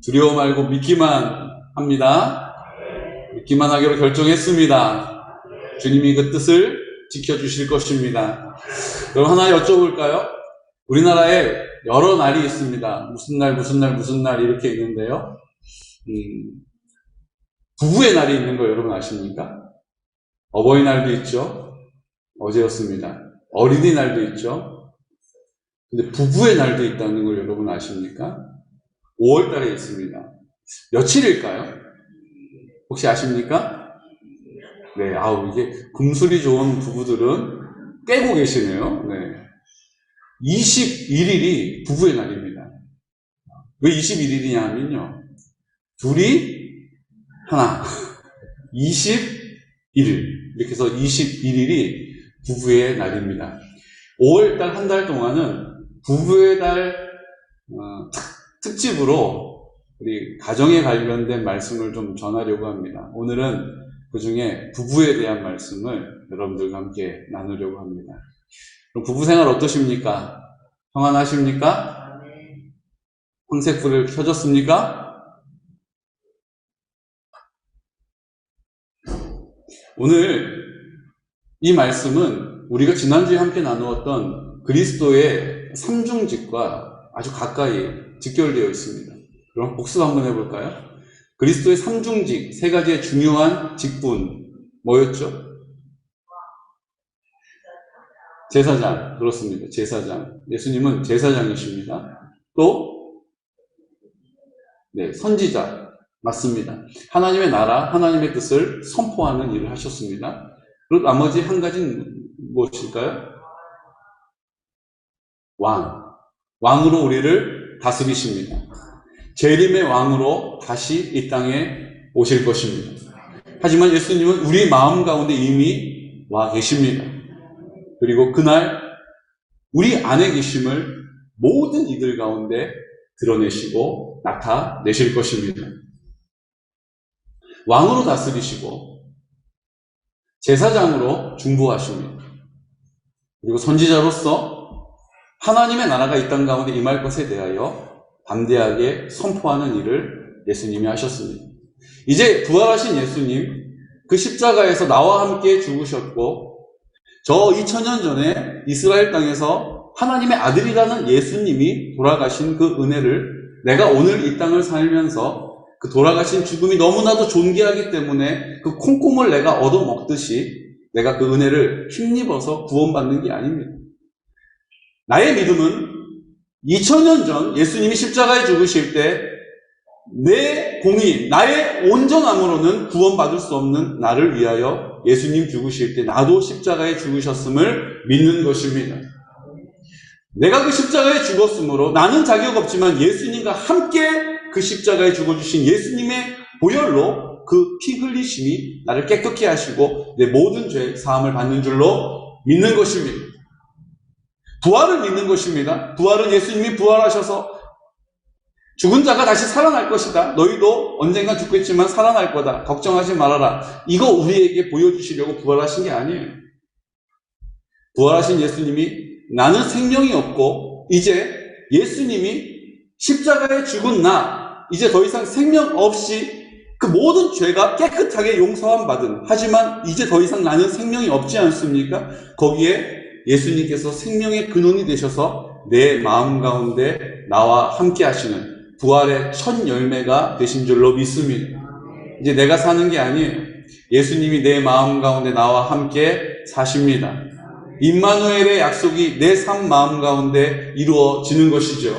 두려워 말고 믿기만 합니다. 믿기만 하기로 결정했습니다. 주님이 그 뜻을 지켜주실 것입니다. 그럼 하나 여쭤볼까요? 우리나라에 여러 날이 있습니다. 무슨 날, 무슨 날, 무슨 날 이렇게 있는데요. 부부의 날이 있는 거 여러분 아십니까? 어버이날도 있죠. 어제였습니다. 어린이날도 있죠. 근데 부부의 날도 있다는 걸 여러분 아십니까? 5월달에 있습니다. 며칠일까요? 혹시 아십니까? 네, 이게 금술이 좋은 부부들은 깨고 계시네요. 네. 21일이 부부의 날입니다. 왜 21일이냐 하면요. 둘이 하나, 21일. 이렇게 해서 21일이 부부의 날입니다. 5월달 한 달 동안은 부부의 달 특집으로 우리 가정에 관련된 말씀을 좀 전하려고 합니다. 오늘은 그 중에 부부에 대한 말씀을 여러분들과 함께 나누려고 합니다. 그럼 부부 생활 어떠십니까? 평안하십니까? 황색불을 켜졌습니까? 오늘 이 말씀은 우리가 지난주에 함께 나누었던 그리스도의 삼중직과 아주 가까이 직결되어 있습니다. 그럼 복습 한번 해볼까요? 그리스도의 삼중직, 세 가지의 중요한 직분 뭐였죠? 제사장, 그렇습니다. 제사장. 예수님은 제사장이십니다. 또 선지자, 맞습니다. 하나님의 나라, 하나님의 뜻을 선포하는 일을 하셨습니다. 그리고 나머지 한 가지는 무엇일까요? 왕으로 우리를 다스리십니다. 재림의 왕으로 다시 이 땅에 오실 것입니다. 하지만 예수님은 우리 마음 가운데 이미 와 계십니다. 그리고 그날 우리 안에 계심을 모든 이들 가운데 드러내시고 나타내실 것입니다. 왕으로 다스리시고 제사장으로 중보하십니다. 그리고 선지자로서 하나님의 나라가 이 땅 가운데 임할 것에 대하여 담대하게 선포하는 일을 예수님이 하셨습니다. 이제 부활하신 예수님, 그 십자가에서 나와 함께 죽으셨고 저 2000년 전에 이스라엘 땅에서 하나님의 아들이라는 예수님이 돌아가신 그 은혜를 내가 오늘 이 땅을 살면서 그 돌아가신 죽음이 너무나도 존귀하기 때문에 그 콩고물 내가 얻어먹듯이 내가 그 은혜를 힘입어서 구원받는 게 아닙니다. 나의 믿음은 2000년 전 예수님이 십자가에 죽으실 때 내 공의, 나의 온전함으로는 구원받을 수 없는 나를 위하여 예수님 죽으실 때 나도 십자가에 죽으셨음을 믿는 것입니다. 내가 그 십자가에 죽었으므로 나는 자격 없지만 예수님과 함께 그 십자가에 죽어주신 예수님의 보혈로 그 피 흘리심이 나를 깨끗게 하시고 내 모든 죄 사함을 받는 줄로 믿는 것입니다. 부활을 믿는 것입니다. 부활은 예수님이 부활하셔서 죽은 자가 다시 살아날 것이다. 너희도 언젠가 죽겠지만 살아날 거다. 걱정하지 말아라. 이거 우리에게 보여주시려고 부활하신 게 아니에요. 부활하신 예수님이 나는 생명이 없고 이제 예수님이 십자가에 죽은 나 이제 더 이상 생명 없이 그 모든 죄가 깨끗하게 용서함 받은 하지만 이제 더 이상 나는 생명이 없지 않습니까? 거기에 예수님께서 생명의 근원이 되셔서 내 마음 가운데 나와 함께 하시는 부활의 첫 열매가 되신 줄로 믿습니다. 이제 내가 사는 게 아니에요. 예수님이 내 마음 가운데 나와 함께 사십니다. 임마누엘의 약속이 내 삶 마음 가운데 이루어지는 것이죠.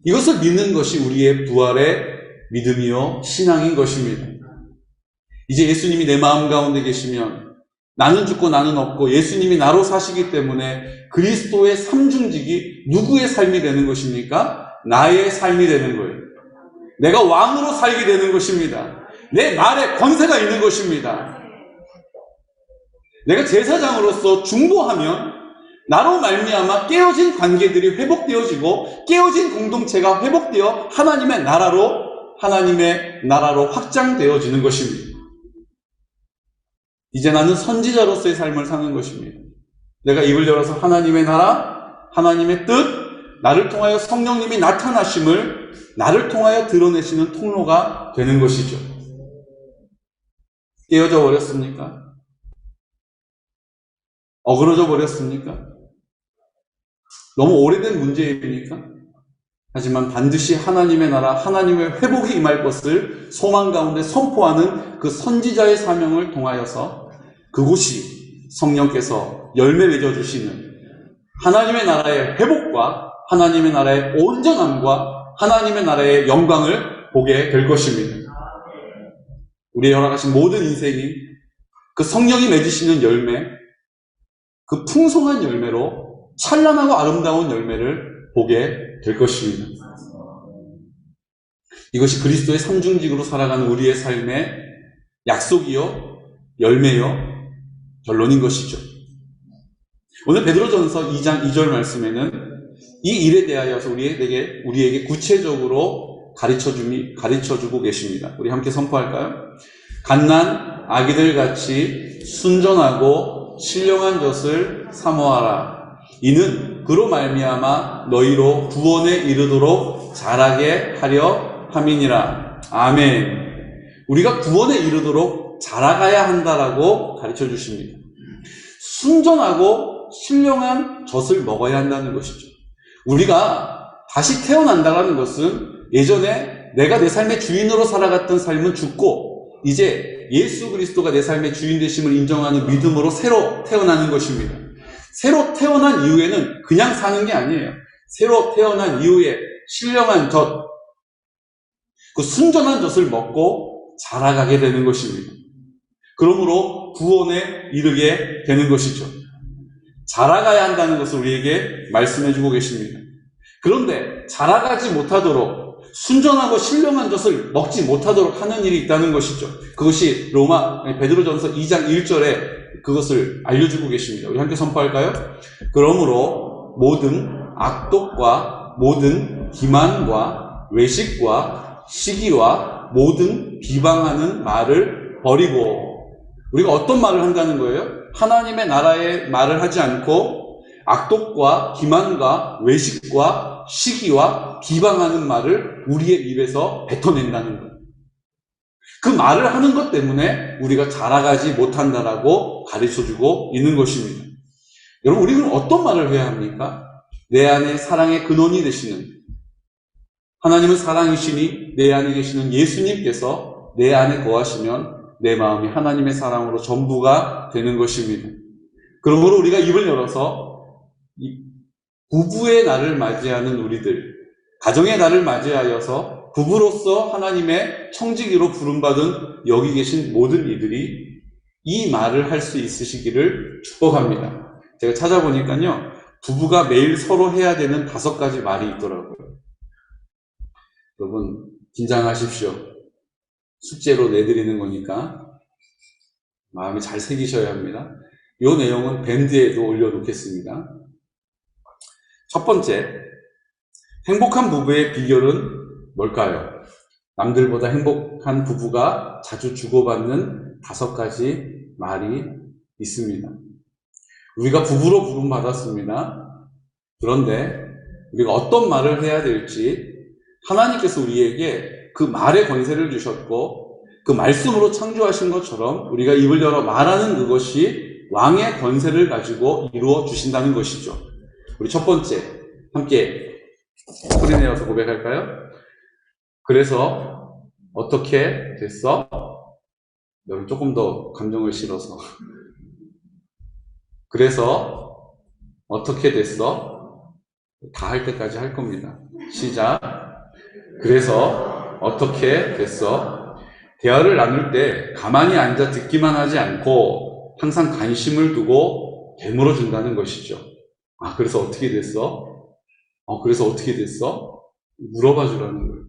이것을 믿는 것이 우리의 부활의 믿음이요 신앙인 것입니다. 이제 예수님이 내 마음 가운데 계시면 나는 죽고 나는 없고 예수님이 나로 사시기 때문에 그리스도의 삼중직이 누구의 삶이 되는 것입니까? 나의 삶이 되는 거예요. 내가 왕으로 살게 되는 것입니다. 내 말에 권세가 있는 것입니다. 내가 제사장으로서 중보하면 나로 말미암아 깨어진 관계들이 회복되어지고 깨어진 공동체가 회복되어 하나님의 나라로 확장되어지는 것입니다. 이제 나는 선지자로서의 삶을 사는 것입니다. 내가 입을 열어서 하나님의 나라, 하나님의 뜻, 나를 통하여 성령님이 나타나심을 나를 통하여 드러내시는 통로가 되는 것이죠. 깨어져 버렸습니까? 어그러져 버렸습니까? 너무 오래된 문제입니까? 하지만 반드시 하나님의 나라, 하나님의 회복이 임할 것을 소망 가운데 선포하는 그 선지자의 사명을 통하여서 그곳이 성령께서 열매 맺어주시는 하나님의 나라의 회복과 하나님의 나라의 온전함과 하나님의 나라의 영광을 보게 될 것입니다. 우리의 허락하신 모든 인생이 그 성령이 맺으시는 열매, 그 풍성한 열매로 찬란하고 아름다운 열매를 보게 될 것입니다. 이것이 그리스도의 삼중직으로 살아가는 우리의 삶의 약속이요, 열매요, 결론인 것이죠. 오늘 베드로전서 2장 2절 말씀에는 이 일에 대하여서 우리에게 구체적으로 가르쳐주고 계십니다. 우리 함께 선포할까요? 갓난 아기들 같이 순전하고 신령한 젖을 사모하라. 이는 그로 말미암아 너희로 구원에 이르도록 자라게 하려 함이니라. 아멘. 우리가 구원에 이르도록 자라가야 한다라고 가르쳐 주십니다. 순전하고 신령한 젖을 먹어야 한다는 것이죠. 우리가 다시 태어난다는 것은 예전에 내가 내 삶의 주인으로 살아갔던 삶은 죽고 이제 예수 그리스도가 내 삶의 주인 되심을 인정하는 믿음으로 새로 태어나는 것입니다. 새로 태어난 이후에는 그냥 사는 게 아니에요. 새로 태어난 이후에 신령한 젖, 그 순전한 젖을 먹고 자라가게 되는 것입니다. 그러므로 구원에 이르게 되는 것이죠. 자라가야 한다는 것을 우리에게 말씀해주고 계십니다. 그런데 자라가지 못하도록 순전하고 신령한 젖을 먹지 못하도록 하는 일이 있다는 것이죠. 그것이 베드로전서 2장 1절에 그것을 알려주고 계십니다. 우리 함께 선포할까요? 그러므로 모든 악독과 모든 기만과 외식과 시기와 모든 비방하는 말을 버리고, 우리가 어떤 말을 한다는 거예요? 하나님의 나라의 말을 하지 않고 악독과 기만과 외식과 시기와 비방하는 말을 우리의 입에서 뱉어낸다는 거예요. 그 말을 하는 것 때문에 우리가 자라가지 못한다라고 가르쳐주고 있는 것입니다. 여러분, 우리는 어떤 말을 해야 합니까? 내 안에 사랑의 근원이 되시는, 하나님은 사랑이시니 내 안에 계시는 예수님께서 내 안에 거하시면 내 마음이 하나님의 사랑으로 전부가 되는 것입니다. 그러므로 우리가 입을 열어서 부부의 날을 맞이하는 우리들, 가정의 날을 맞이하여서 부부로서 하나님의 청지기로 부름받은 여기 계신 모든 이들이 이 말을 할 수 있으시기를 축복합니다. 제가 찾아보니까요, 부부가 매일 서로 해야 되는 5가지 말이 있더라고요. 여러분, 긴장하십시오. 숙제로 내드리는 거니까 마음에 잘 새기셔야 합니다. 이 내용은 밴드에도 올려놓겠습니다. 첫 번째, 행복한 부부의 비결은 뭘까요? 남들보다 행복한 부부가 자주 주고받는 5가지 말이 있습니다. 우리가 부부로 부름받았습니다. 그런데 우리가 어떤 말을 해야 될지 하나님께서 우리에게 그 말의 권세를 주셨고 그 말씀으로 창조하신 것처럼 우리가 입을 열어 말하는 그것이 왕의 권세를 가지고 이루어 주신다는 것이죠. 우리 첫 번째, 함께 소리내어서 고백할까요? 그래서 어떻게 됐어? 여러분, 조금 더 감정을 실어서. 그래서 어떻게 됐어? 다 할 때까지 할 겁니다. 시작. 그래서 어떻게 됐어? 대화를 나눌 때 가만히 앉아 듣기만 하지 않고 항상 관심을 두고 되물어 준다는 것이죠. 아, 그래서 어떻게 됐어? 그래서 어떻게 됐어? 물어봐 주라는 거예요.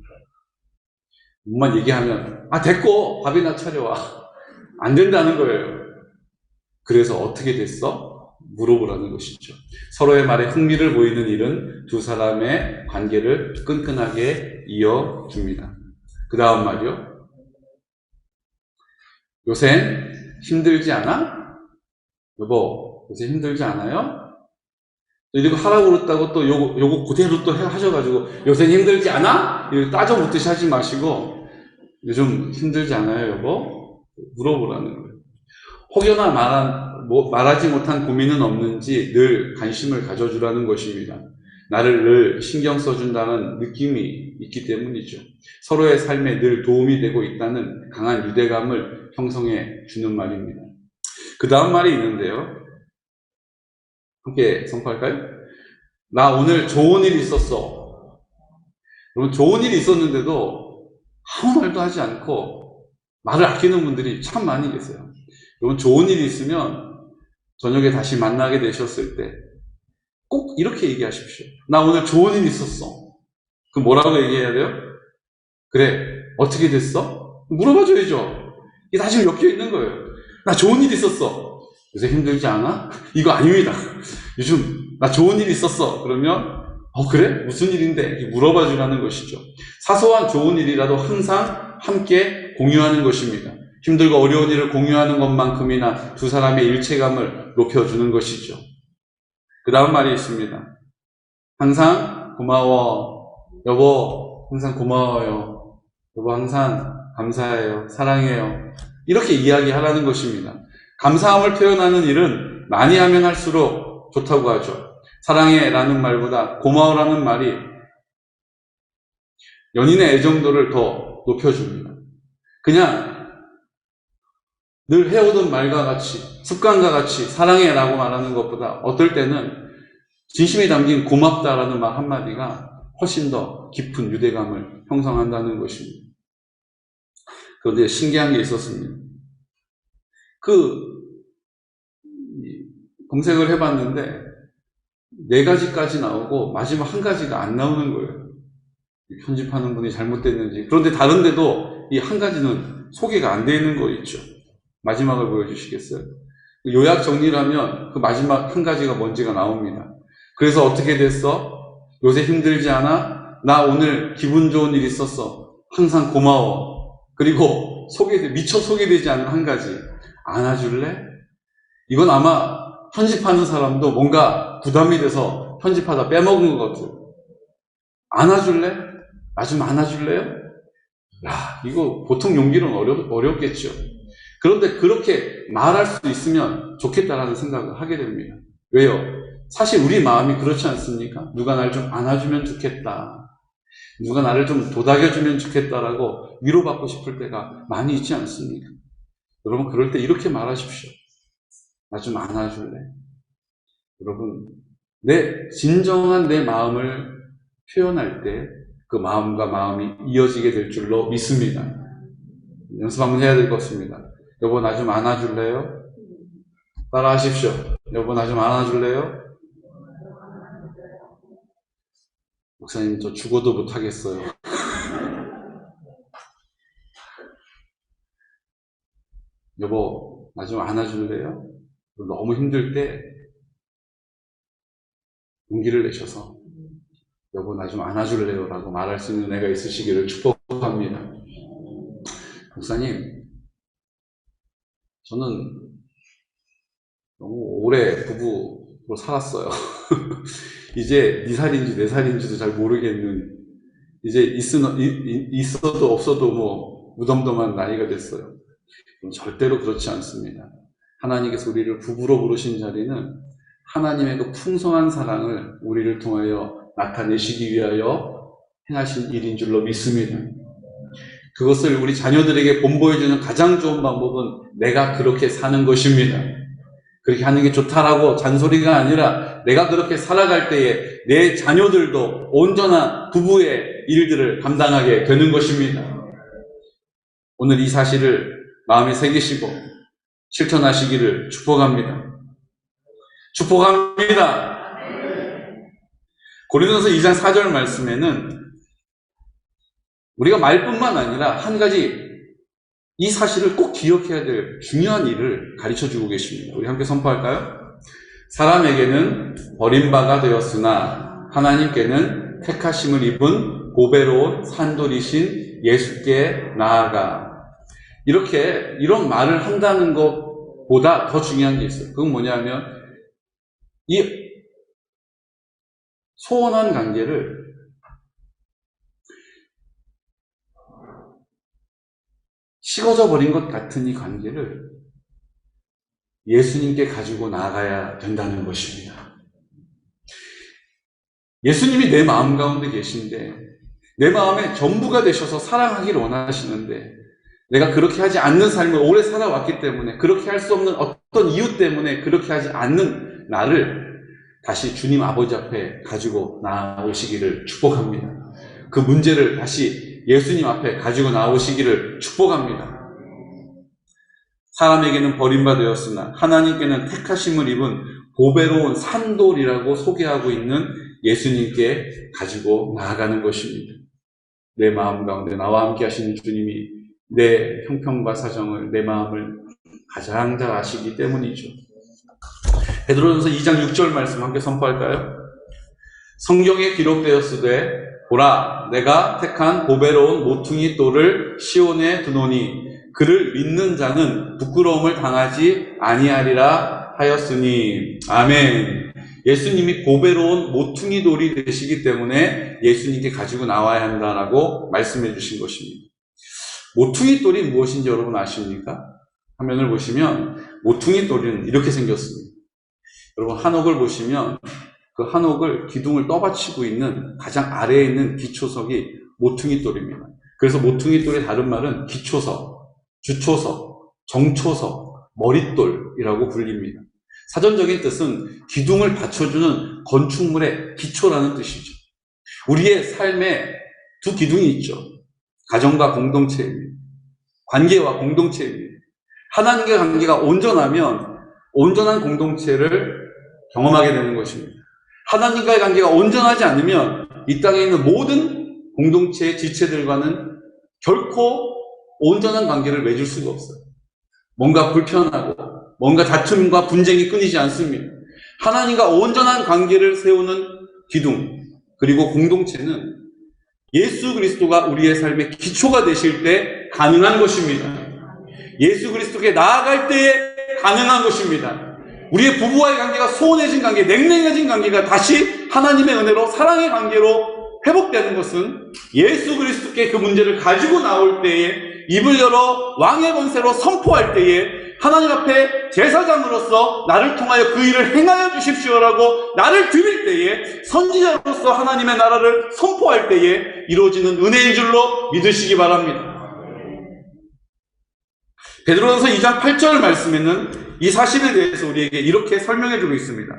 뭐만 얘기하면 됐고 밥이나 차려와. 안 된다는 거예요. 그래서 어떻게 됐어? 물어보라는 것이죠. 서로의 말에 흥미를 보이는 일은 두 사람의 관계를 끈끈하게 이어줍니다. 그 다음 말이요. 요새 힘들지 않아? 여보, 요새 힘들지 않아요? 이거 하라고 그랬다고 또 요거 그대로 또 하셔가지고 요새 힘들지 않아? 따져 묻듯이 하지 마시고 요즘 힘들지 않아요, 여보? 물어보라는 거예요. 혹여나 말하지 못한 고민은 없는지 늘 관심을 가져주라는 것입니다. 나를 늘 신경 써준다는 느낌이 있기 때문이죠. 서로의 삶에 늘 도움이 되고 있다는 강한 유대감을 형성해 주는 말입니다. 그 다음 말이 있는데요. 함께 선포할까요? 나 오늘 좋은 일이 있었어. 여러분, 좋은 일이 있었는데도 아무 말도 하지 않고 말을 아끼는 분들이 참 많이 계세요. 여러분, 좋은 일이 있으면 저녁에 다시 만나게 되셨을 때 꼭 이렇게 얘기하십시오. 나 오늘 좋은 일 있었어. 그럼 뭐라고 얘기해야 돼요? 그래, 어떻게 됐어? 물어봐줘야죠. 이게 다 지금 엮여 있는 거예요. 나 좋은 일 있었어. 요새 힘들지 않아? 이거 아닙니다. 요즘 나 좋은 일 있었어. 그러면 그래? 무슨 일인데? 물어봐 주라는 것이죠. 사소한 좋은 일이라도 항상 함께 공유하는 것입니다. 힘들고 어려운 일을 공유하는 것만큼이나 두 사람의 일체감을 높여주는 것이죠. 그 다음 말이 있습니다. 항상 고마워. 여보, 항상 고마워요. 여보, 항상 감사해요. 사랑해요. 이렇게 이야기하라는 것입니다. 감사함을 표현하는 일은 많이 하면 할수록 좋다고 하죠. 사랑해 라는 말보다 고마워라는 말이 연인의 애정도를 더 높여줍니다. 그냥 늘 해오던 말과 같이, 습관과 같이 사랑해 라고 말하는 것보다 어떨 때는 진심이 담긴 고맙다라는 말 한마디가 훨씬 더 깊은 유대감을 형성한다는 것입니다. 그런데 신기한 게 있었습니다. 검색을 해봤는데 4가지까지 나오고 마지막 한 가지가 안 나오는 거예요. 편집하는 분이 잘못됐는지. 그런데 다른 데도 이 한 가지는 소개가 안 되어 있는 거 있죠. 마지막을 보여주시겠어요? 요약 정리를 하면 그 마지막 한 가지가 뭔지가 나옵니다. 그래서 어떻게 됐어? 요새 힘들지 않아? 나 오늘 기분 좋은 일 있었어. 항상 고마워. 그리고 미처 소개되지 않은 한 가지. 안아줄래? 이건 아마 편집하는 사람도 뭔가 부담이 돼서 편집하다 빼먹은 것 같아요. 안아줄래? 나 좀 안아줄래요? 야, 이거 보통 용기는 어렵겠죠. 그런데 그렇게 말할 수 있으면 좋겠다라는 생각을 하게 됩니다. 왜요? 사실 우리 마음이 그렇지 않습니까? 누가 날 좀 안아주면 좋겠다. 누가 나를 좀 도닥여주면 좋겠다라고 위로받고 싶을 때가 많이 있지 않습니까? 여러분, 그럴 때 이렇게 말하십시오. 나 좀 안아줄래? 여러분, 진정한 내 마음을 표현할 때 그 마음과 마음이 이어지게 될 줄로 믿습니다. 연습 한번 해야 될 것 같습니다. 여보, 나 좀 안아줄래요? 따라 하십시오. 여보, 나 좀 안아줄래요? 목사님, 저 죽어도 못하겠어요. 여보, 나 좀 안아줄래요? 너무 힘들 때 용기를 내셔서 여보, 나 좀 안아줄래요? 라고 말할 수 있는 애가 있으시기를 축복합니다. 목사님, 저는 너무 오래 부부로 살았어요. 이제 4살인지 4살인지도 잘 모르겠는, 이제 있어도 없어도 뭐 무덤덤한 나이가 됐어요. 절대로 그렇지 않습니다. 하나님께서 우리를 부부로 부르신 자리는 하나님의 그 풍성한 사랑을 우리를 통하여 나타내시기 위하여 행하신 일인 줄로 믿습니다. 그것을 우리 자녀들에게 본보여주는 가장 좋은 방법은 내가 그렇게 사는 것입니다. 그렇게 하는 게 좋다라고 잔소리가 아니라 내가 그렇게 살아갈 때에 내 자녀들도 온전한 부부의 일들을 감당하게 되는 것입니다. 오늘 이 사실을 마음에 새기시고 실천하시기를 축복합니다. 축복합니다. 고린도서 2장 4절 말씀에는 우리가 말뿐만 아니라 한 가지 이 사실을 꼭 기억해야 될 중요한 일을 가르쳐주고 계십니다. 우리 함께 선포할까요? 사람에게는 버림바가 되었으나 하나님께는 택하심을 입은 보배로운 산돌이신 예수께 나아가. 이런 말을 한다는 것보다 더 중요한 게 있어요. 그건 뭐냐면 소원한 관계를 식어져 버린 것 같은 이 관계를 예수님께 가지고 나아가야 된다는 것입니다. 예수님이 내 마음 가운데 계신데 내 마음의 전부가 되셔서 사랑하기를 원하시는데 내가 그렇게 하지 않는 삶을 오래 살아왔기 때문에 그렇게 할 수 없는 어떤 이유 때문에 그렇게 하지 않는 나를 다시 주님 아버지 앞에 가지고 나오시기를 축복합니다. 그 문제를 다시 예수님 앞에 가지고 나오시기를 축복합니다. 사람에게는 버림받았으나 하나님께는 택하심을 입은 보배로운 산돌이라고 소개하고 있는 예수님께 가지고 나아가는 것입니다. 내 마음 가운데 나와 함께 하시는 주님이 내 형편과 사정을, 내 마음을 가장 잘 아시기 때문이죠. 베드로전서 2장 6절 말씀 함께 선포할까요? 성경에 기록되었으되 보라 내가 택한 보배로운 모퉁이 돌을 시온에 두노니 그를 믿는 자는 부끄러움을 당하지 아니하리라 하였으니. 아멘. 예수님이 보배로운 모퉁이 돌이 되시기 때문에 예수님께 가지고 나와야 한다라고 말씀해 주신 것입니다. 모퉁이 돌이 무엇인지 여러분 아십니까? 화면을 보시면 모퉁이 돌은 이렇게 생겼습니다. 여러분 한옥을 보시면 그 한옥을 기둥을 떠받치고 있는 가장 아래에 있는 기초석이 모퉁이 돌입니다. 그래서 모퉁이 돌의 다른 말은 기초석, 주초석, 정초석, 머릿돌이라고 불립니다. 사전적인 뜻은 기둥을 받쳐주는 건축물의 기초라는 뜻이죠. 우리의 삶에 두 기둥이 있죠. 가정과 공동체입니다. 관계와 공동체입니다. 하나님과 관계가 온전하면 온전한 공동체를 경험하게 되는 것입니다. 하나님과의 관계가 온전하지 않으면 이 땅에 있는 모든 공동체의 지체들과는 결코 온전한 관계를 맺을 수가 없어요. 뭔가 불편하고 뭔가 다툼과 분쟁이 끊이지 않습니다. 하나님과 온전한 관계를 세우는 기둥 그리고 공동체는 예수 그리스도가 우리의 삶의 기초가 되실 때 가능한 것입니다. 예수 그리스도께 나아갈 때에 가능한 것입니다. 우리의 부부와의 관계가 소원해진 관계, 냉랭해진 관계가 다시 하나님의 은혜로 사랑의 관계로 회복되는 것은 예수 그리스도께 그 문제를 가지고 나올 때에 입을 열어 왕의 권세로 선포할 때에 하나님 앞에 제사장으로서 나를 통하여 그 일을 행하여 주십시오라고 나를 드릴 때에 선지자로서 하나님의 나라를 선포할 때에 이루어지는 은혜인 줄로 믿으시기 바랍니다. 베드로전서 2장 8절 말씀에는 이 사실에 대해서 우리에게 이렇게 설명해주고 있습니다.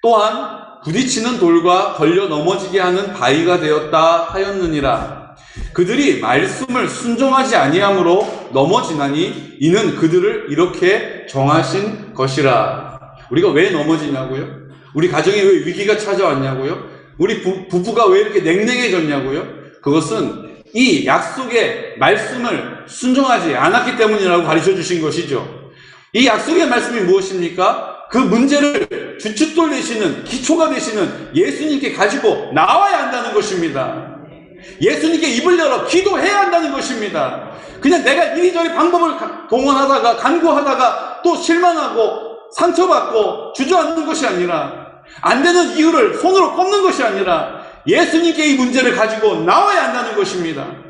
또한 부딪히는 돌과 걸려 넘어지게 하는 바위가 되었다 하였느니라. 그들이 말씀을 순종하지 아니함으로 넘어지나니 이는 그들을 이렇게 정하신 것이라. 우리가 왜 넘어지냐고요? 우리 가정에 왜 위기가 찾아왔냐고요? 우리 부부가 왜 이렇게 냉랭해졌냐고요? 그것은 이 약속의 말씀을 순종하지 않았기 때문이라고 가르쳐 주신 것이죠. 이 약속의 말씀이 무엇입니까? 그 문제를 주춧돌 되시는, 기초가 되시는 예수님께 가지고 나와야 한다는 것입니다. 예수님께 입을 열어 기도해야 한다는 것입니다. 그냥 내가 이리저리 방법을 동원하다가 간구하다가 또 실망하고 상처받고 주저앉는 것이 아니라, 안 되는 이유를 손으로 꼽는 것이 아니라 예수님께 이 문제를 가지고 나와야 한다는 것입니다.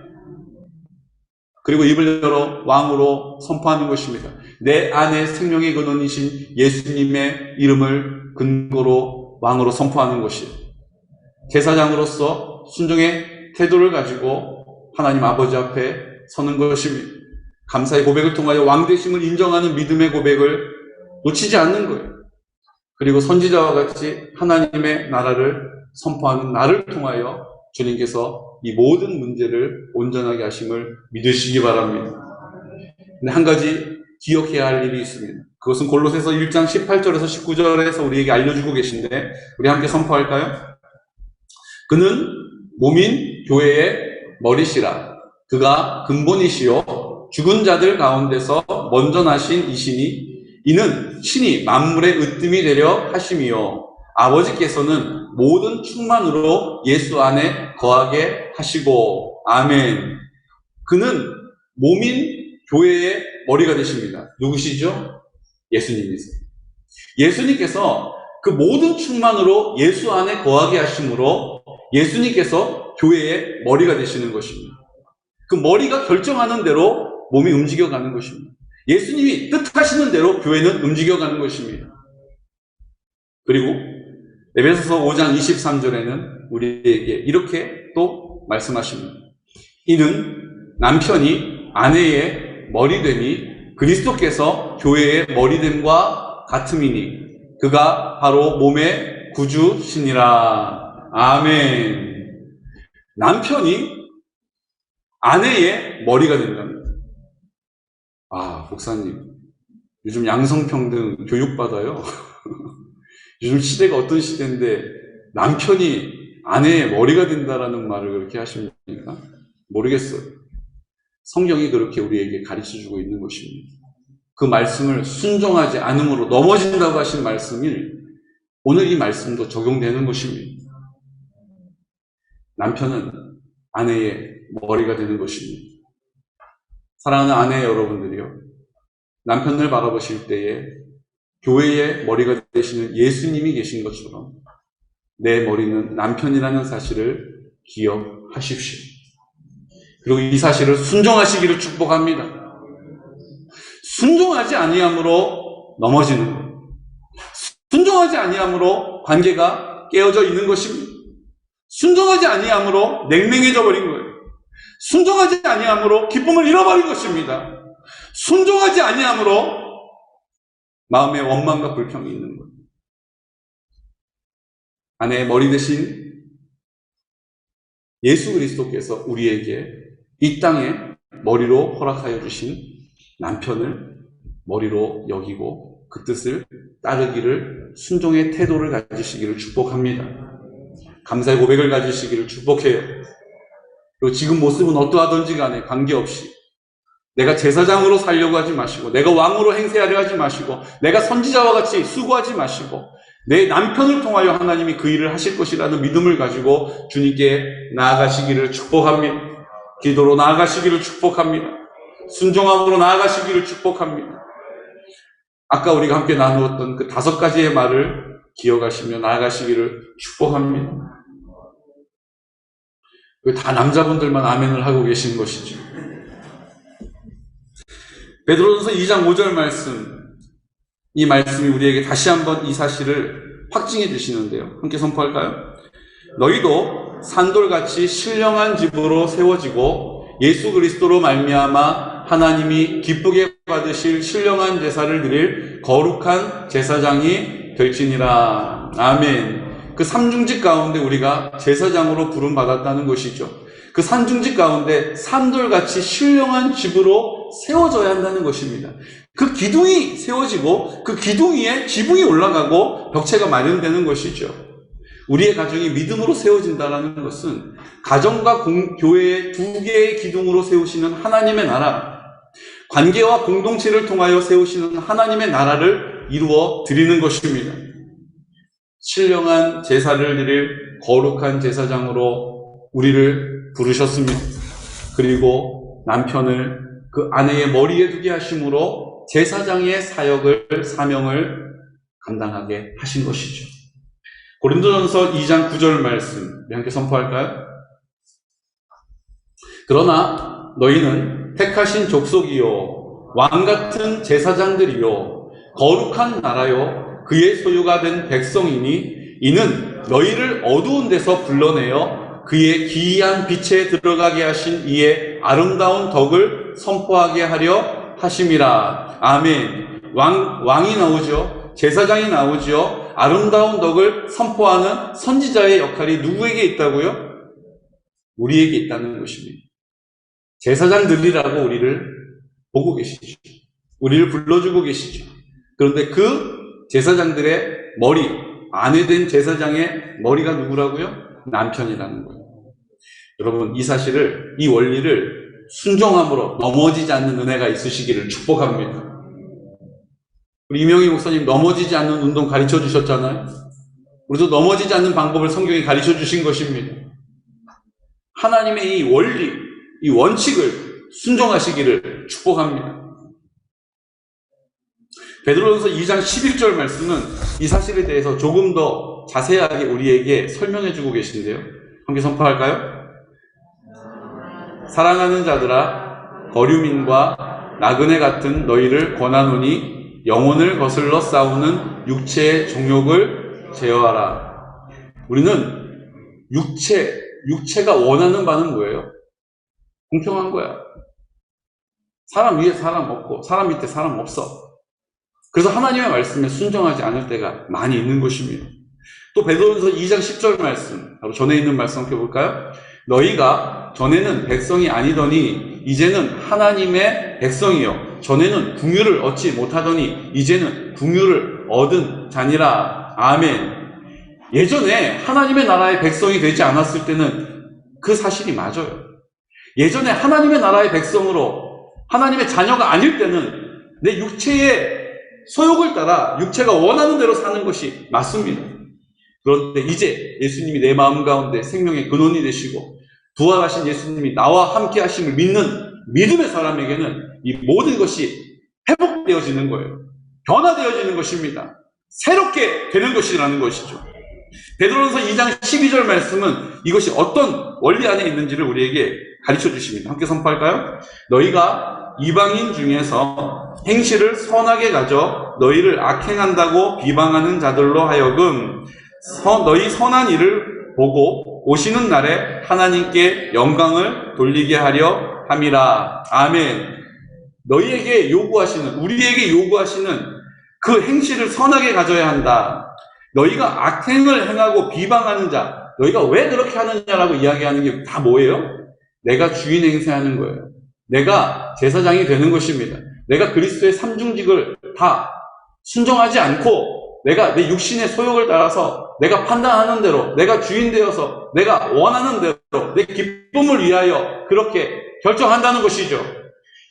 그리고 입을 열어 왕으로 선포하는 것입니다. 내 안에 생명의 근원이신 예수님의 이름을 근거로 왕으로 선포하는 것이에요. 제사장으로서 순종의 태도를 가지고 하나님 아버지 앞에 서는 것입니다. 감사의 고백을 통하여 왕되심을 인정하는 믿음의 고백을 놓치지 않는 거예요. 그리고 선지자와 같이 하나님의 나라를 선포하는 나를 통하여 주님께서 이 모든 문제를 온전하게 하심을 믿으시기 바랍니다. 근데 한 가지 기억해야 할 일이 있습니다. 그것은 골로새서 1장 18절에서 19절에서 우리에게 알려주고 계신데 우리 함께 선포할까요? 그는 몸인 교회의 머리시라. 그가 근본이시요 죽은 자들 가운데서 먼저 나신 이시니 이는 신이 만물의 으뜸이 되려 하심이요 아버지께서는 모든 충만으로 예수 안에 거하게 하시고. 아멘. 그는 몸인 교회의 머리가 되십니다. 누구시죠? 예수님이세요. 예수님께서 그 모든 충만으로 예수 안에 거하게 하심으로 예수님께서 교회의 머리가 되시는 것입니다. 그 머리가 결정하는 대로 몸이 움직여가는 것입니다. 예수님이 뜻하시는 대로 교회는 움직여가는 것입니다. 그리고 에베소서 5장 23절에는 우리에게 이렇게 또 말씀하십니다. 이는 남편이 아내의 머리됨이 그리스도께서 교회의 머리됨과 같음이니 그가 바로 몸의 구주시니라. 아멘. 남편이 아내의 머리가 된답니다. 아, 목사님, 요즘 양성평등 교육받아요. 요즘 시대가 어떤 시대인데 남편이 아내의 머리가 된다라는 말을 그렇게 하십니까? 모르겠어요. 성경이 그렇게 우리에게 가르쳐주고 있는 것입니다. 그 말씀을 순종하지 않음으로 넘어진다고 하신 말씀이 오늘 이 말씀도 적용되는 것입니다. 남편은 아내의 머리가 되는 것입니다. 사랑하는 아내 여러분들이요, 남편을 바라보실 때에 교회의 머리가 되시는 예수님이 계신 것처럼 내 머리는 남편이라는 사실을 기억하십시오. 그리고 이 사실을 순종하시기를 축복합니다. 순종하지 아니함으로 넘어지는 거예요. 순종하지 아니함으로 관계가 깨어져 있는 것입니다. 순종하지 아니함으로 냉랭해져 버린 거예요. 순종하지 아니함으로 기쁨을 잃어버린 것입니다. 순종하지 아니함으로 마음의 원망과 불평이 있는 거예요. 아내의 머리 대신 예수 그리스도께서 우리에게 이 땅에 머리로 허락하여 주신 남편을 머리로 여기고 그 뜻을 따르기를 순종의 태도를 가지시기를 축복합니다. 감사의 고백을 가지시기를 축복해요. 그리고 지금 모습은 어떠하든지 간에 관계없이 내가 제사장으로 살려고 하지 마시고 내가 왕으로 행세하려 하지 마시고 내가 선지자와 같이 수고하지 마시고 내 남편을 통하여 하나님이 그 일을 하실 것이라는 믿음을 가지고 주님께 나아가시기를 축복합니다. 기도로 나아가시기를 축복합니다. 순종함으로 나아가시기를 축복합니다. 아까 우리가 함께 나누었던 그 5가지의 말을 기억하시며 나아가시기를 축복합니다. 다 남자분들만 아멘을 하고 계신 것이죠. 베드로전서 2장 5절 말씀, 이 말씀이 우리에게 다시 한번 이 사실을 확증해 주시는데요. 함께 선포할까요? 너희도 산돌같이 신령한 집으로 세워지고 예수 그리스도로 말미암아 하나님이 기쁘게 받으실 신령한 제사를 드릴 거룩한 제사장이 될지니라. 아멘. 그 삼중직 가운데 우리가 제사장으로 부름받았다는 것이죠. 그 삼중직 가운데 산돌같이 신령한 집으로 세워져야 한다는 것입니다. 그 기둥이 세워지고 그 기둥 위에 지붕이 올라가고 벽체가 마련되는 것이죠. 우리의 가정이 믿음으로 세워진다는 것은 가정과 교회의 2개의 기둥으로 세우시는 하나님의 나라, 관계와 공동체를 통하여 세우시는 하나님의 나라를 이루어 드리는 것입니다. 신령한 제사를 드릴 거룩한 제사장으로 우리를 부르셨습니다. 그리고 남편을 그 아내의 머리에 두게 하심으로 제사장의 사명을 감당하게 하신 것이죠. 고린도전서 2장 9절 말씀 함께 선포할까요? 그러나 너희는 택하신 족속이요 왕같은 제사장들이요 거룩한 나라요 그의 소유가 된 백성이니 이는 너희를 어두운 데서 불러내어 그의 기이한 빛에 들어가게 하신 이의 아름다운 덕을 선포하게 하려 하심이라. 아멘. 왕이 나오죠. 제사장이 나오죠. 아름다운 덕을 선포하는 선지자의 역할이 누구에게 있다고요? 우리에게 있다는 것입니다. 제사장들이라고 우리를 보고 계시죠. 우리를 불러주고 계시죠. 그런데 그 제사장들의 머리, 아내 된 제사장의 머리가 누구라고요? 남편이라는 거예요. 여러분, 이 사실을, 이 원리를 순종함으로 넘어지지 않는 은혜가 있으시기를 축복합니다. 우리 이명희 목사님 넘어지지 않는 운동 가르쳐 주셨잖아요. 우리도 넘어지지 않는 방법을 성경이 가르쳐 주신 것입니다. 하나님의 이 원리, 이 원칙을 순종하시기를 축복합니다. 베드로전서 2장 11절 말씀은 이 사실에 대해서 조금 더 자세하게 우리에게 설명해 주고 계신데요. 함께 선포할까요? 사랑하는 자들아, 거류민과 나그네 같은 너희를 권하노니 영혼을 거슬러 싸우는 육체의 정욕을 제어하라. 우리는 육체가 원하는 바는 뭐예요? 공평한 거야. 사람 위에 사람 없고 사람 밑에 사람 없어. 그래서 하나님의 말씀에 순종하지 않을 때가 많이 있는 것입니다. 또 베드로전서 2장 10절 말씀, 바로 전에 있는 말씀 함께 볼까요? 너희가 전에는 백성이 아니더니 이제는 하나님의 백성이요, 전에는 긍휼을 얻지 못하더니 이제는 긍휼을 얻은 자니라. 아멘. 예전에 하나님의 나라의 백성이 되지 않았을 때는 그 사실이 맞아요. 예전에 하나님의 나라의 백성으로 하나님의 자녀가 아닐 때는 내 육체의 소욕을 따라 육체가 원하는 대로 사는 것이 맞습니다. 그런데 이제 예수님이 내 마음 가운데 생명의 근원이 되시고 부활하신 예수님이 나와 함께 하심을 믿는 믿음의 사람에게는 이 모든 것이 회복되어지는 거예요. 변화되어지는 것입니다. 새롭게 되는 것이라는 것이죠. 베드로전서 2장 12절 말씀은 이것이 어떤 원리 안에 있는지를 우리에게 가르쳐 주십니다. 함께 선포할까요? 너희가 이방인 중에서 행실을 선하게 가져 너희를 악행한다고 비방하는 자들로 하여금 너희 선한 일을 보고 오시는 날에 하나님께 영광을 돌리게 하려 함이라. 아멘. 너희에게 요구하시는, 우리에게 요구하시는 그 행실을 선하게 가져야 한다. 너희가 악행을 행하고 비방하는 자, 너희가 왜 그렇게 하느냐라고 이야기하는 게 다 뭐예요? 내가 주인 행세하는 거예요. 내가 제사장이 되는 것입니다. 내가 그리스도의 삼중직을 다 순종하지 않고 내가 내 육신의 소욕을 따라서 내가 판단하는 대로, 내가 주인 되어서 내가 원하는 대로 내 기쁨을 위하여 그렇게 결정한다는 것이죠.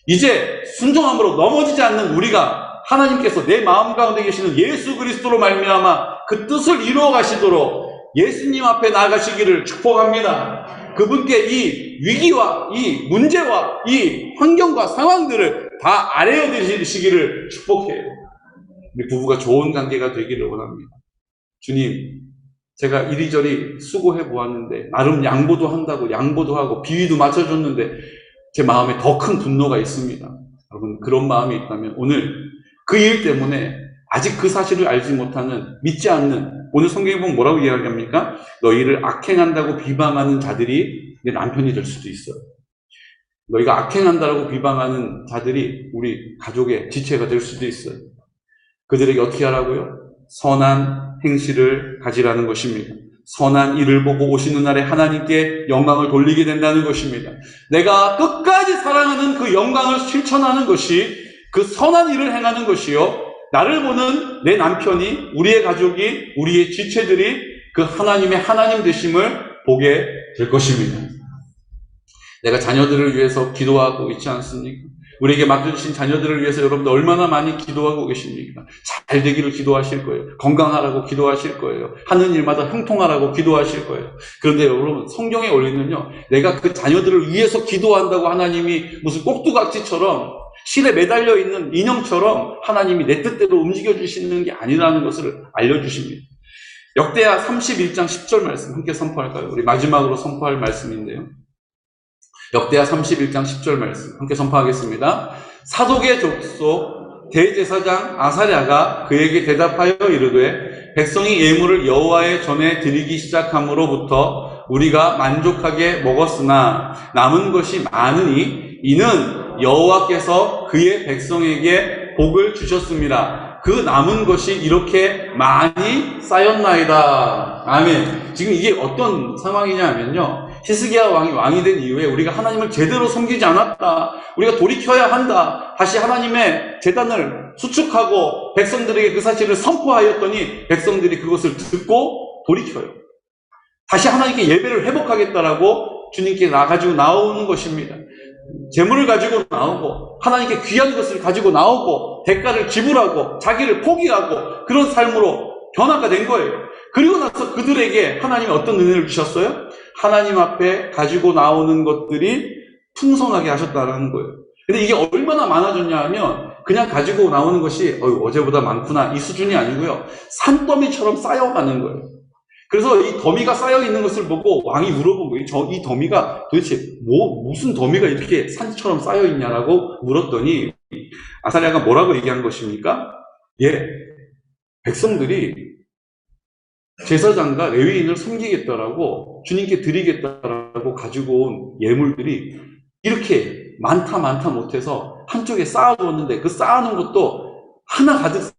이제 순종함으로 넘어지지 않는 우리가 하나님께서 내 마음 가운데 계시는 예수 그리스도로 말미암아 그 뜻을 이루어 가시도록 예수님 앞에 나아가시기를 축복합니다. 그분께 이 위기와 이 문제와 이 환경과 상황들을 다 아뢰어 드리시기를 축복해요. 우리 부부가 좋은 관계가 되기를 원합니다. 주님, 제가 이리저리 수고해 보았는데 나름 양보도 한다고 양보도 하고 비위도 맞춰줬는데 제 마음에 더 큰 분노가 있습니다. 여러분, 그런 마음이 있다면 오늘 그 일 때문에 아직 그 사실을 알지 못하는, 믿지 않는, 오늘 성경에 보면 뭐라고 이야기합니까? 너희를 악행한다고 비방하는 자들이 내 남편이 될 수도 있어요. 너희가 악행한다고 비방하는 자들이 우리 가족의 지체가 될 수도 있어요. 그들에게 어떻게 하라고요? 선한 행실을 가지라는 것입니다. 선한 일을 보고 오시는 날에 하나님께 영광을 돌리게 된다는 것입니다. 내가 끝까지 사랑하는 그 영광을 실천하는 것이 그 선한 일을 행하는 것이요, 나를 보는 내 남편이, 우리의 가족이, 우리의 지체들이 그 하나님의 하나님 되심을 보게 될 것입니다. 내가 자녀들을 위해서 기도하고 있지 않습니까? 우리에게 맡겨주신 자녀들을 위해서 여러분들 얼마나 많이 기도하고 계십니까? 잘 되기를 기도하실 거예요. 건강하라고 기도하실 거예요. 하는 일마다 형통하라고 기도하실 거예요. 그런데 여러분, 성경의 원리는요, 내가 그 자녀들을 위해서 기도한다고 하나님이 무슨 꼭두각시처럼 실에 매달려 있는 인형처럼 하나님이 내 뜻대로 움직여주시는 게 아니라는 것을 알려주십니다. 역대하 31장 10절 말씀 함께 선포할까요? 우리 마지막으로 선포할 말씀인데요. 역대하 31장 10절 말씀 함께 선포하겠습니다. 사독의 족속 대제사장 아사랴가 그에게 대답하여 이르되 백성이 예물을 여호와의 전에 드리기 시작함으로부터 우리가 만족하게 먹었으나 남은 것이 많으니 이는 여호와께서 그의 백성에게 복을 주셨습니다. 그 남은 것이 이렇게 많이 쌓였나이다. 아멘. 지금 이게 어떤 상황이냐면요, 히스기야 왕이 된 이후에 우리가 하나님을 제대로 섬기지 않았다, 우리가 돌이켜야 한다, 다시 하나님의 제단을 수축하고 백성들에게 그 사실을 선포하였더니 백성들이 그것을 듣고 돌이켜요. 다시 하나님께 예배를 회복하겠다라고 주님께 가지고 나오는 것입니다. 재물을 가지고 나오고 하나님께 귀한 것을 가지고 나오고 대가를 지불하고 자기를 포기하고 그런 삶으로 변화가 된 거예요. 그리고 나서 그들에게 하나님이 어떤 은혜를 주셨어요? 하나님 앞에 가지고 나오는 것들이 풍성하게 하셨다는 거예요. 근데 이게 얼마나 많아졌냐 하면 그냥 가지고 나오는 것이 어제보다 많구나 이 수준이 아니고요. 산더미처럼 쌓여가는 거예요. 그래서 이 더미가 쌓여있는 것을 보고 왕이 물어본 거예요. 이 더미가 도대체 무슨 더미가 이렇게 산처럼 쌓여있냐라고 물었더니 아사랴가 뭐라고 얘기한 것입니까? 예, 백성들이 제사장과 레위인을 섬기겠다라고 주님께 드리겠다라고 가지고 온 예물들이 이렇게 많다 못해서 한쪽에 쌓아두었는데 그 쌓아놓은 것도 하나 가득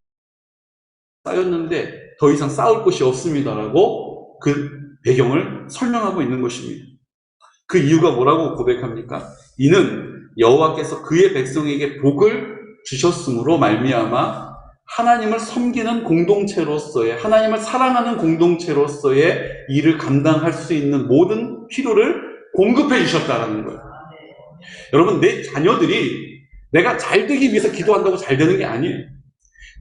쌓였는데 더 이상 쌓을 곳이 없습니다라고 그 배경을 설명하고 있는 것입니다. 그 이유가 뭐라고 고백합니까? 이는 여호와께서 그의 백성에게 복을 주셨으므로 말미암아 하나님을 섬기는 공동체로서의, 하나님을 사랑하는 공동체로서의 일을 감당할 수 있는 모든 필요를 공급해 주셨다는 거예요. 여러분, 내 자녀들이 내가 잘 되기 위해서 기도한다고 잘 되는 게 아니에요.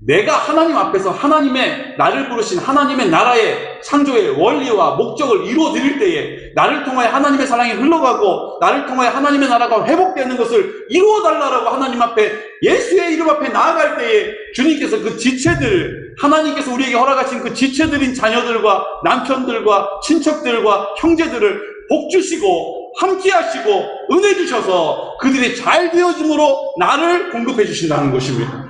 내가 하나님 앞에서 하나님의 나를 부르신 하나님의 나라의 창조의 원리와 목적을 이루어 드릴 때에 나를 통하여 하나님의 사랑이 흘러가고 나를 통하여 하나님의 나라가 회복되는 것을 이루어 달라고 하나님 앞에 예수의 이름 앞에 나아갈 때에 주님께서 그 지체들, 하나님께서 우리에게 허락하신 그 지체들인 자녀들과 남편들과 친척들과 형제들을 복 주시고 함께 하시고 은혜 주셔서 그들이 잘 되어짐으로 나를 공급해 주신다는 것입니다.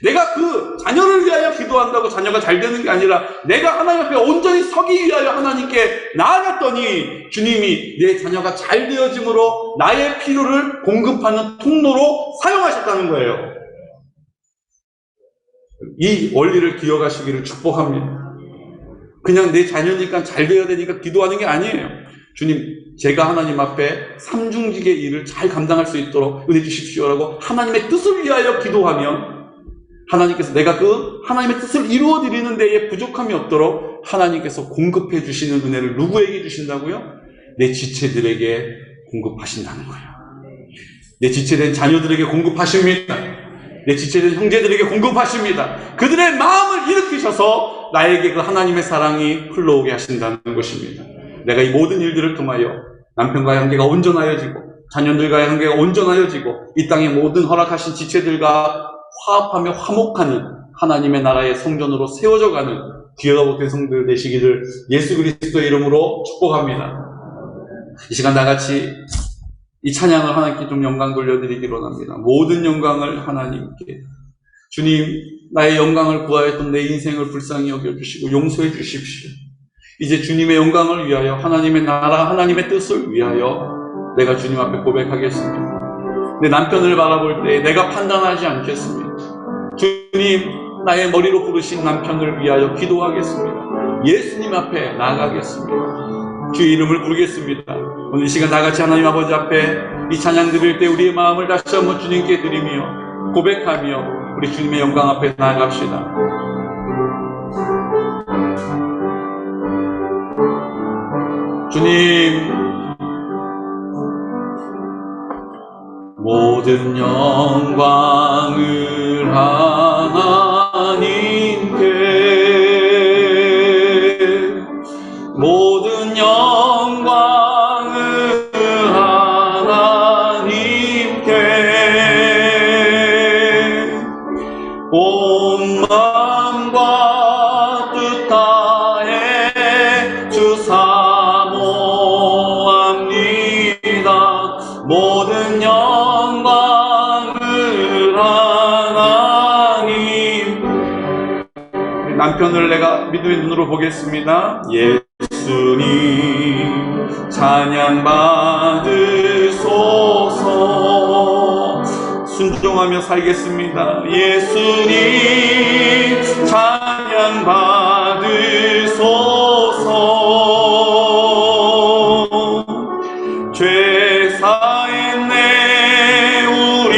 내가 그 자녀를 위하여 기도한다고 자녀가 잘 되는 게 아니라 내가 하나님 앞에 온전히 서기 위하여 하나님께 나아갔더니 주님이 내 자녀가 잘 되어짐으로 나의 필요를 공급하는 통로로 사용하셨다는 거예요. 이 원리를 기억하시기를 축복합니다. 그냥 내 자녀니까 잘 되어야 되니까 기도하는 게 아니에요. 주님, 제가 하나님 앞에 삼중직의 일을 잘 감당할 수 있도록 은혜 주십시오라고 하나님의 뜻을 위하여 기도하면 하나님께서 내가 그 하나님의 뜻을 이루어 드리는 데에 부족함이 없도록 하나님께서 공급해 주시는 은혜를 누구에게 주신다고요? 내 지체들에게 공급하신다는 거예요. 내 지체된 자녀들에게 공급하십니다. 내 지체된 형제들에게 공급하십니다. 그들의 마음을 일으키셔서 나에게 그 하나님의 사랑이 흘러오게 하신다는 것입니다. 내가 이 모든 일들을 통하여 남편과의 관계가 온전하여지고 자녀들과의 관계가 온전하여지고 이 땅의 모든 허락하신 지체들과 화합하며 화목하는 하나님의 나라의 성전으로 세워져가는 귀하가 복된 성들 되시기를 예수 그리스도의 이름으로 축복합니다. 이 시간 다같이 이 찬양을 하나님께 좀 영광 돌려드리기로 합니다. 모든 영광을 하나님께. 주님, 나의 영광을 구하였던 내 인생을 불쌍히 여겨주시고 용서해 주십시오. 이제 주님의 영광을 위하여 하나님의 나라, 하나님의 뜻을 위하여 내가 주님 앞에 고백하겠습니다. 내 남편을 바라볼 때 내가 판단하지 않겠습니다. 주님, 나의 머리로 부르신 남편을 위하여 기도하겠습니다. 예수님 앞에 나아가겠습니다. 주의 이름을 부르겠습니다. 오늘 이 시간 다같이 하나님 아버지 앞에 이 찬양 드릴 때 우리의 마음을 다시 한번 주님께 드리며 고백하며 우리 주님의 영광 앞에 나아갑시다. 주님, 모든 영광을 하나님께, 모든 영광을 하나님께, 온 마음과 뜻 다해 주 사모합니다. 모든 남편을 내가 믿음의 눈으로 보겠습니다. 예수님 찬양 받으소서. 순종하며 살겠습니다. 예수님 찬양 받으소서. 죄 사했네 우리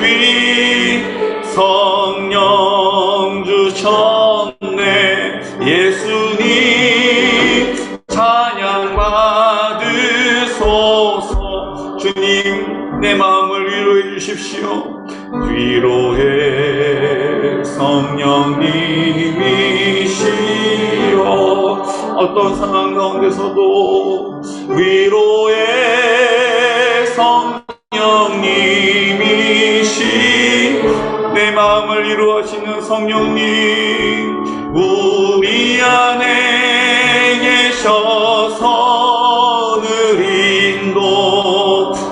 위 성령 주셨네. 예수님 찬양 받으소서. 주님, 내 마음을 위로해 주십시오. 위로의 성령님이시여. 어떤 상황 가운데서도 위로의 성령 마음을 이루어지는 성령님, 우리 안에 계셔서 늘 인도하시네.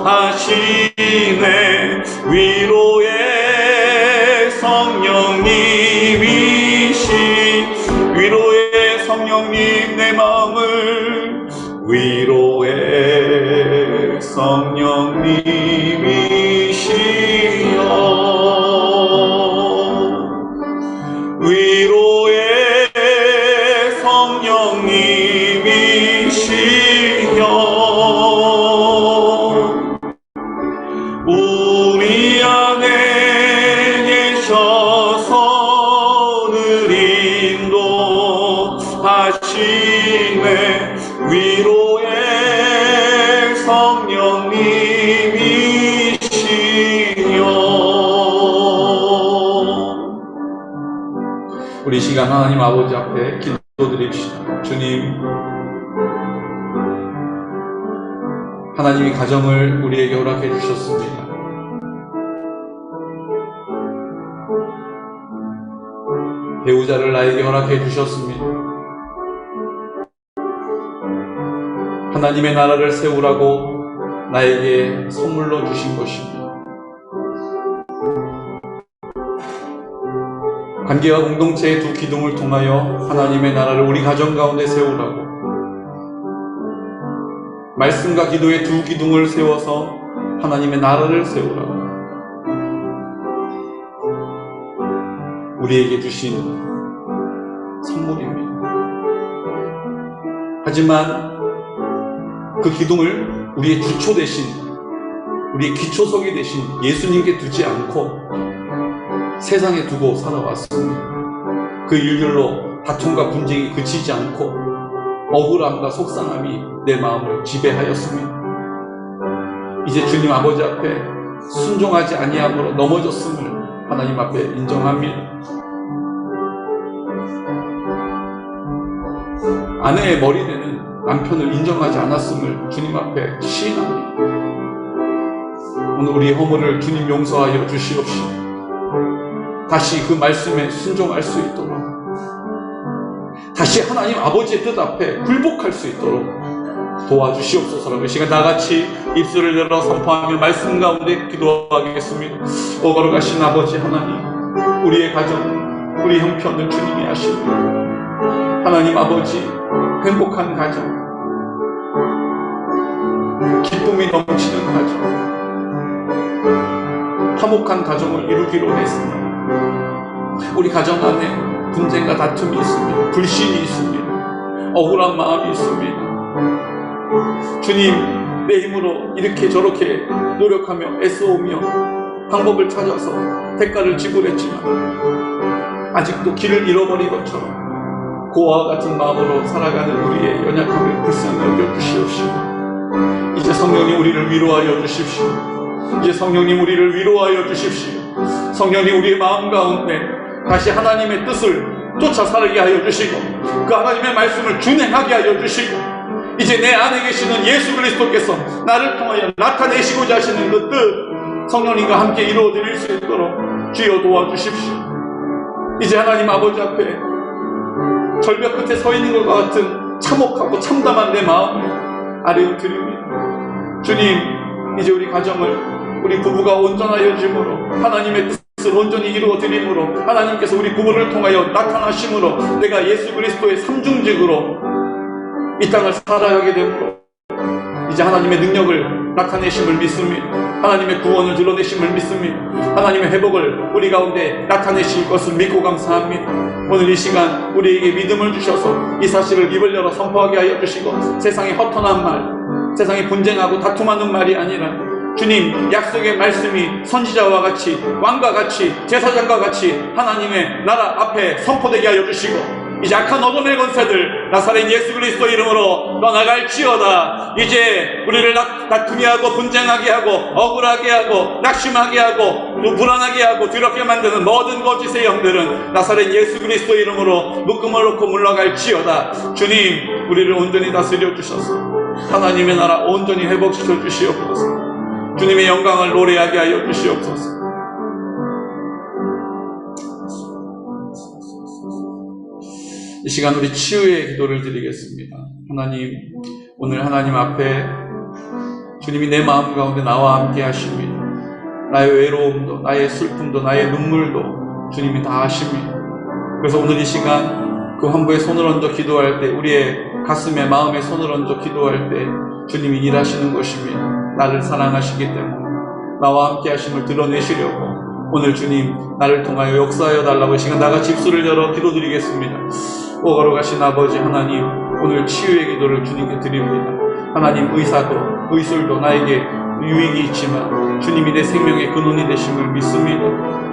위로의 성령님이신 위로의 성령님, 내 마음을 위로의 성령님이시여, 위로의 성령님이시여, 우리 안에 계셔서 늘 인도하시네. 위로의 성령님이시여. 우리 이 시간 하나님 아버지 앞에 기도드립시다. 주님, 하나님이 가정을 우리에게 허락해 주셨습니다. 배우자를 나에게 허락해 주셨습니다. 하나님의 나라를 세우라고 나에게 선물로 주신 것입니다. 관계와 공동체의 두 기둥을 통하여 하나님의 나라를 우리 가정 가운데 세우라고, 말씀과 기도의 두 기둥을 세워서 하나님의 나라를 세우라고 우리에게 주신 선물입니다. 하지만 그 기둥을 우리의 주초 대신, 우리의 기초석이 대신 예수님께 두지 않고 세상에 두고 살아왔습니다. 그 일들로 다툼과 분쟁이 그치지 않고 억울함과 속상함이 내 마음을 지배하였습니다. 이제 주님 아버지 앞에 순종하지 아니함으로 넘어졌음을 하나님 앞에 인정합니다. 아내의 머리되는 남편을 인정하지 않았음을 주님 앞에 시인합니다. 오늘 우리의 허물을 주님 용서하여 주시옵시고, 다시 그 말씀에 순종할 수 있도록, 다시 하나님 아버지의 뜻 앞에 굴복할 수 있도록 도와주시옵소서라고 이 시간 나같이 입술을 열어 선포하며 말씀 가운데 기도하겠습니다. 거룩하신 아버지 하나님, 우리의 가정, 우리 형편을 주님이 아십니다. 하나님 아버지, 행복한 가정, 기쁨이 넘치는 가정, 화목한 가정을 이루기로 했습니다. 우리 가정 안에 분쟁과 다툼이 있습니다. 불신이 있습니다. 억울한 마음이 있습니다. 주님, 내 힘으로 이렇게 저렇게 노력하며 애써오며 방법을 찾아서 대가를 지불했지만 아직도 길을 잃어버린 것처럼 고아와 같은 마음으로 살아가는 우리의 연약함을 불쌍히 여겨주시옵시고, 이제 성령님 우리를 위로하여 주십시오. 이제 성령님 우리를 위로하여 주십시오. 성령님 우리의 마음 가운데 다시 하나님의 뜻을 쫓아 살게 하여 주시고, 그 하나님의 말씀을 준행하게 하여 주시고, 이제 내 안에 계시는 예수 그리스도께서 나를 통하여 나타내시고자 하시는 그 뜻, 성령님과 함께 이루어드릴 수 있도록 주여 도와주십시오. 이제 하나님 아버지 앞에 절벽 끝에 서 있는 것과 같은 참혹하고 참담한 내 마음을 아뢰어드립니다. 주님, 이제 우리 가정을, 우리 부부가 온전하여 짐으로, 하나님의 뜻을 온전히 이루어드림으로, 하나님께서 우리 부부를 통하여 나타나심으로, 내가 예수 그리스도의 삼중직으로 이 땅을 살아가게 되므로 이제 하나님의 능력을 나타내심을 믿습니다. 하나님의 구원을 드러내심을 믿습니다. 하나님의 회복을 우리 가운데 나타내실 것을 믿고 감사합니다. 오늘 이 시간 우리에게 믿음을 주셔서 이 사실을 입을 열어 선포하게 하여 주시고, 세상의 허탄한 말, 세상이 분쟁하고 다툼하는 말이 아니라 주님 약속의 말씀이 선지자와 같이, 왕과 같이, 제사장과 같이 하나님의 나라 앞에 선포되게 하여 주시고, 이제 악한 어둠의 권세들 나사렛 예수 그리스도 이름으로 떠나갈지어다. 이제 우리를 다투게 하고 분쟁하게 하고 억울하게 하고 낙심하게 하고 또 불안하게 하고 두렵게 만드는 모든 거짓의 영들은 나사렛 예수 그리스도 이름으로 묶음을 놓고 물러갈지어다. 주님, 우리를 온전히 다스려 주셔서 하나님의 나라 온전히 회복시켜 주시옵소서. 주님의 영광을 노래하게 하여 주시옵소서. 이 시간 우리 치유의 기도를 드리겠습니다. 하나님, 오늘 하나님 앞에 주님이 내 마음 가운데 나와 함께 하십니다. 나의 외로움도, 나의 슬픔도, 나의 눈물도 주님이 다 아십니다. 그래서 오늘 이 시간 그 환부에 손을 얹어 기도할 때, 우리의 가슴에 마음에 손을 얹어 기도할 때 주님이 일하시는 것입니다. 나를 사랑하시기 때문에 나와 함께 하심을 드러내시려고 오늘 주님 나를 통하여 역사하여 달라고 이 시간 나같이 입술을 열어 기도드리겠습니다. 오가로 가신 아버지 하나님, 오늘 치유의 기도를 주님께 드립니다. 하나님, 의사도 의술도 나에게 유익이 있지만 주님이 내 생명의 근원이 되심을 믿습니다.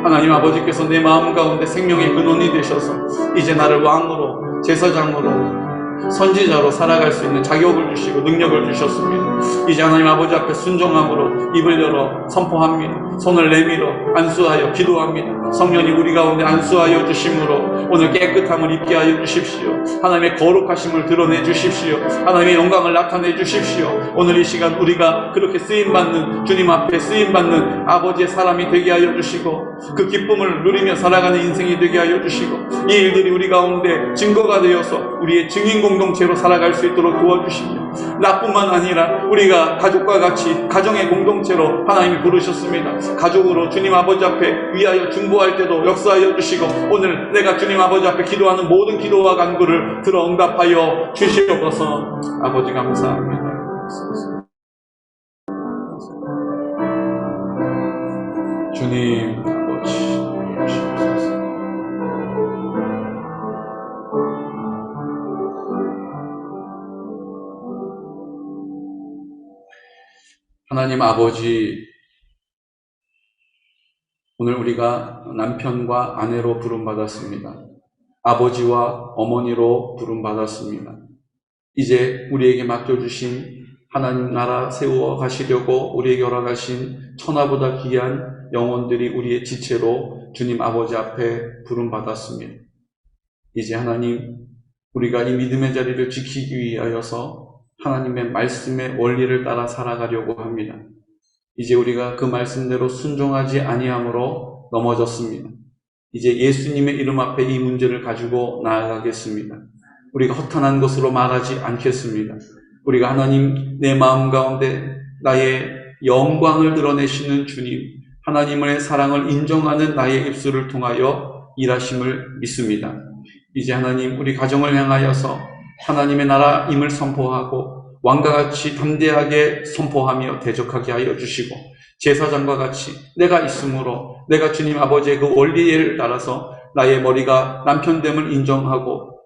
하나님 아버지께서 내 마음 가운데 생명의 근원이 되셔서 이제 나를 왕으로, 제사장으로, 선지자로 살아갈 수 있는 자격을 주시고 능력을 주셨습니다. 이제 하나님 아버지 앞에 순종함으로 입을 열어 선포합니다. 손을 내밀어 안수하여 기도합니다. 성령님 우리 가운데 안수하여 주심으로 오늘 깨끗함을 입게 하여 주십시오. 하나님의 거룩하심을 드러내 주십시오. 하나님의 영광을 나타내 주십시오. 오늘 이 시간 우리가 그렇게 쓰임받는, 주님 앞에 쓰임받는 아버지의 사람이 되게 하여 주시고 그 기쁨을 누리며 살아가는 인생이 되게 하여 주시고 이 일들이 우리 가운데 증거가 되어서 우리의 증인 공동체로 살아갈 수 있도록 도와주시며 나뿐만 아니라 우리가 가족과 같이 가정의 공동체로 하나님이 부르셨습니다. 가족으로 주님 아버지 앞에 위하여 중보할 때도 역사하여 주시고 오늘 내가 주님 아버지 앞에 기도하는 모든 기도와 간구를 들어 응답하여 주시옵소서. 아버지 감사합니다. 주님 아버지 하나님 아버지, 오늘 우리가 남편과 아내로 부름받았습니다. 아버지와 어머니로 부름받았습니다. 이제 우리에게 맡겨주신 하나님 나라 세워 가시려고 우리에게 허락하신 천하보다 귀한 영혼들이 우리의 지체로 주님 아버지 앞에 부름받았습니다. 이제 하나님, 우리가 이 믿음의 자리를 지키기 위하여서 하나님의 말씀의 원리를 따라 살아가려고 합니다. 이제 우리가 그 말씀대로 순종하지 아니함으로 넘어졌습니다. 이제 예수님의 이름 앞에 이 문제를 가지고 나아가겠습니다. 우리가 허탄한 것으로 말하지 않겠습니다. 우리가 하나님, 내 마음 가운데 나의 영광을 드러내시는 주님, 하나님의 사랑을 인정하는 나의 입술을 통하여 일하심을 믿습니다. 이제 하나님, 우리 가정을 향하여서 하나님의 나라임을 선포하고 왕과 같이 담대하게 선포하며 대적하게 하여 주시고 제사장과 같이 내가 있으므로 내가 주님 아버지의 그 원리를 따라서 나의 머리가 남편됨을 인정하고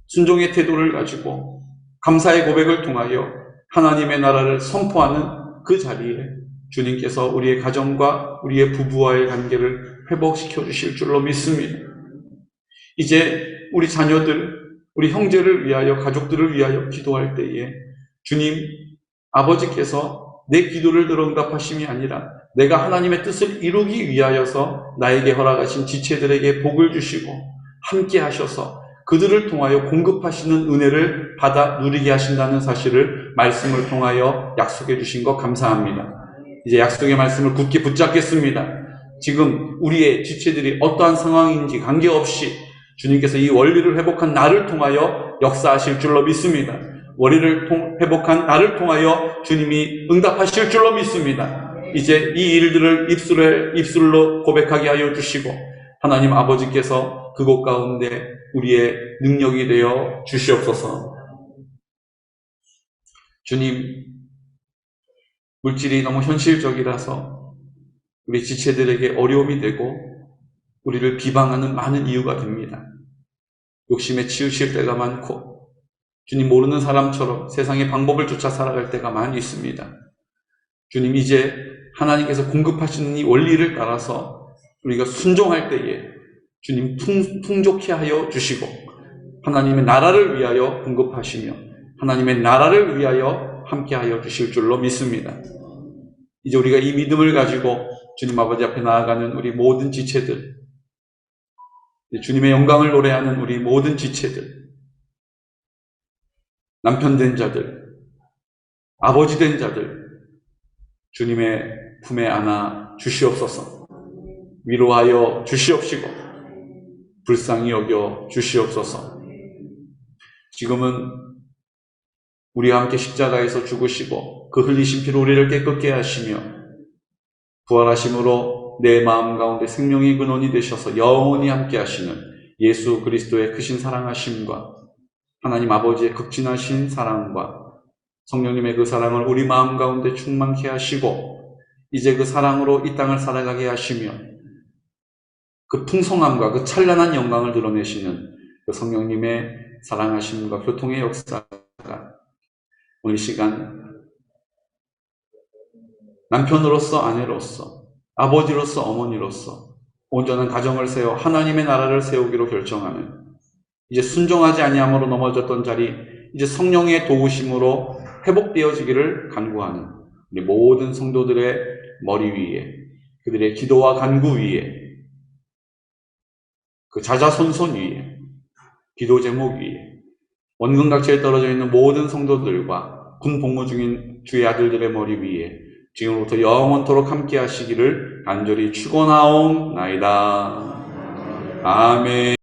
순종의 태도를 가지고 감사의 고백을 통하여 하나님의 나라를 선포하는 그 자리에 주님께서 우리의 가정과 우리의 부부와의 관계를 회복시켜 주실 줄로 믿습니다. 이제 우리 자녀들, 우리 형제를 위하여, 가족들을 위하여 기도할 때에 주님 아버지께서 내 기도를 들어 응답하심이 아니라 내가 하나님의 뜻을 이루기 위하여서 나에게 허락하신 지체들에게 복을 주시고 함께 하셔서 그들을 통하여 공급하시는 은혜를 받아 누리게 하신다는 사실을 말씀을 통하여 약속해 주신 것 감사합니다. 이제 약속의 말씀을 굳게 붙잡겠습니다. 지금 우리의 지체들이 어떠한 상황인지 관계없이 주님께서 이 원리를 회복한 나를 통하여 역사하실 줄로 믿습니다. 원리를 회복한 나를 통하여 주님이 응답하실 줄로 믿습니다. 이제 이 일들을 입술로 고백하게 하여 주시고 하나님 아버지께서 그곳 가운데 우리의 능력이 되어 주시옵소서. 주님, 물질이 너무 현실적이라서 우리 지체들에게 어려움이 되고 우리를 비방하는 많은 이유가 됩니다. 욕심에 치우칠 때가 많고 주님 모르는 사람처럼 세상의 방법을 쫓아 살아갈 때가 많이 있습니다. 주님, 이제 하나님께서 공급하시는 이 원리를 따라서 우리가 순종할 때에 주님 풍족케 하여 주시고 하나님의 나라를 위하여 공급하시며 하나님의 나라를 위하여 함께 하여 주실 줄로 믿습니다. 이제 우리가 이 믿음을 가지고 주님 아버지 앞에 나아가는 우리 모든 지체들, 주님의 영광을 노래하는 우리 모든 지체들, 남편 된 자들, 아버지 된 자들, 주님의 품에 안아 주시옵소서. 위로하여 주시옵시고 불쌍히 여겨 주시옵소서. 지금은 우리와 함께 십자가에서 죽으시고 그 흘리신 피로 우리를 깨끗게 하시며 부활하심으로 내 마음 가운데 생명의 근원이 되셔서 영원히 함께 하시는 예수 그리스도의 크신 사랑하심과 하나님 아버지의 극진하신 사랑과 성령님의 그 사랑을 우리 마음 가운데 충만케 하시고 이제 그 사랑으로 이 땅을 살아가게 하시며 그 풍성함과 그 찬란한 영광을 드러내시는 그 성령님의 사랑하심과 교통의 역사가 오늘 시간 남편으로서 아내로서 아버지로서 어머니로서 온전한 가정을 세워 하나님의 나라를 세우기로 결정하는 이제 순종하지 아니함으로 넘어졌던 자리 이제 성령의 도우심으로 회복되어지기를 간구하는 우리 모든 성도들의 머리 위에 그들의 기도와 간구 위에 그 자자손손 위에 기도 제목 위에 원근각지에 떨어져 있는 모든 성도들과 군 복무 중인 주의 아들들의 머리 위에 지금부터 영원토록 함께 하시기를 간절히 축원하옵나이다. 아멘.